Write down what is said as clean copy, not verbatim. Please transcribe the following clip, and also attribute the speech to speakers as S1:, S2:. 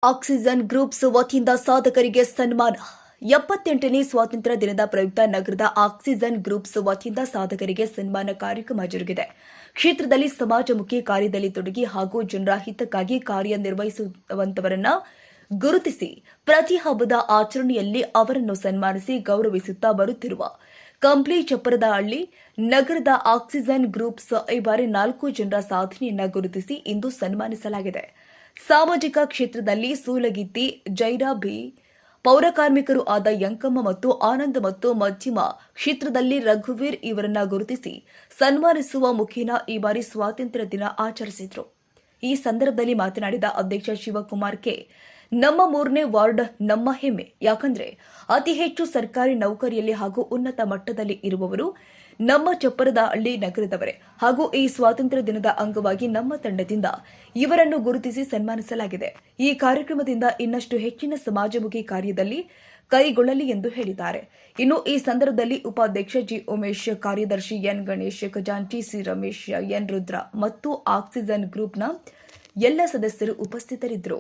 S1: Oxygen groups ವತಿಯಿಂದ ಸಾಧಕರಿಗೆ ಸನ್ಮಾನ 78ನೇ ಸ್ವಾತಂತ್ರ್ಯ ದಿನದ ಪ್ರಯುಕ್ತ ನಗರದ ಆಕ್ಸಿಜನ್ ಗ್ರೂಪ್ಸ್ ವತಿಯಿಂದ ಸಾಧಕರಿಗೆ ಸನ್ಮಾನ ಕಾರ್ಯಕ್ರಮ ಜರುಗಿದೆ. ಕ್ಷೇತ್ರದಲ್ಲಿ ಸಮಾಜಮುಖಿ ಕಾರ್ಯದಲ್ಲಿ ತೊಡಗಿ ಹಾಗೂ ಜನರ ಹಿತಕ್ಕಾಗಿ ಕಾರ್ಯನಿರ್ವಹಿಸುವಂತವರನ್ನ ಗುರುತಿಸಿ ಪ್ರತಿ ಹಬ್ಬದ ಆಚರಣೆಯಲ್ಲಿ ಅವರನ್ನು ಸನ್ಮಾನಿಸಿ ಗೌರವಿಸುತ್ತಾ ಬರುತ್ತಿರುವ ಕಂಪ್ಲಿ ಚಪ್ಪರದಹಳ್ಳಿ ನಗರದ ಆಕ್ಸಿಜನ್ ಗ್ರೂಪ್ಸ್ ಈ ಬಾರಿ 4 ಜನರ ಸಾಧನೆಯನ್ನ ಗುರುತಿಸಿ ಇಂದು ಸನ್ಮಾನಿಸಲಾಗಿದೆ. ಸಾಮಾಜಿಕ ಕ್ಷೇತ್ರದಲ್ಲಿ ಸೂಲಗಿತ್ತಿ, ಜೈರಾಬಿ, ಪೌರಕಾರ್ಮಿಕರು ಆದ ಯಂಕಮ್ಮ ಮತ್ತು ಆನಂದ್ ಮತ್ತು ಮಧ್ಯಮ ಕ್ಷೇತ್ರದಲ್ಲಿ ರಘುವೀರ್ ಇವರನ್ನ ಗುರುತಿಸಿ ಸನ್ಮಾನಿಸುವ ಮುಖೇನ ಈ ಬಾರಿ ಸ್ವಾತಂತ್ರ್ಯ ದಿನ ಆಚರಿಸಿದರು. ಈ ಸಂದರ್ಭದಲ್ಲಿ ಮಾತನಾಡಿದ ಅಧ್ಯಕ್ಷ ಶಿವಕುಮಾರ್ ಕೆ, ನಮ್ಮ 3ನೇ ವಾರ್ಡ್ ನಮ್ಮ ಹೆಮ್ಮೆ. ಯಾಕಂದ್ರೆ ಅತಿ ಹೆಚ್ಚು ಸರ್ಕಾರಿ ನೌಕರಿಯಲ್ಲಿ ಹಾಗೂ ಉನ್ನತ ಮಟ್ಟದಲ್ಲಿ ಇರುವವರು ನಮ್ಮ ಚಪ್ಪರದಹಳ್ಳಿ ನಗರದವರೇ. ಹಾಗೂ ಈ ಸ್ವಾತಂತ್ರ್ಯ ದಿನದ ಅಂಗವಾಗಿ ನಮ್ಮ ತಂಡದಿಂದ ಇವರನ್ನು ಗುರುತಿಸಿ ಸನ್ಮಾನಿಸಲಾಗಿದೆ. ಈ ಕಾರ್ಯಕ್ರಮದಿಂದ ಇನ್ನಷ್ಟು ಹೆಚ್ಚಿನ ಸಮಾಜಮುಖಿ ಕಾರ್ಯದಲ್ಲಿ ಕೈಗೊಳ್ಳಲಿ ಎಂದು ಹೇಳಿದ್ದಾರೆ. ಇನ್ನು ಈ ಸಂದರ್ಭದಲ್ಲಿ ಉಪಾಧ್ಯಕ್ಷ ಜಿ ಉಮೇಶ್, ಕಾರ್ಯದರ್ಶಿ ಎನ್ ಗಣೇಶ್, ಖಜಾಂಚಿ ಸಿ ರಮೇಶ್, ಎನ್ ರುದ್ರ ಮತ್ತು ಆಕ್ಸಿಜನ್ ಗ್ರೂಪ್ನ ಎಲ್ಲ ಸದಸ್ಯರು ಉಪಸ್ಥಿತರಿದ್ದರು.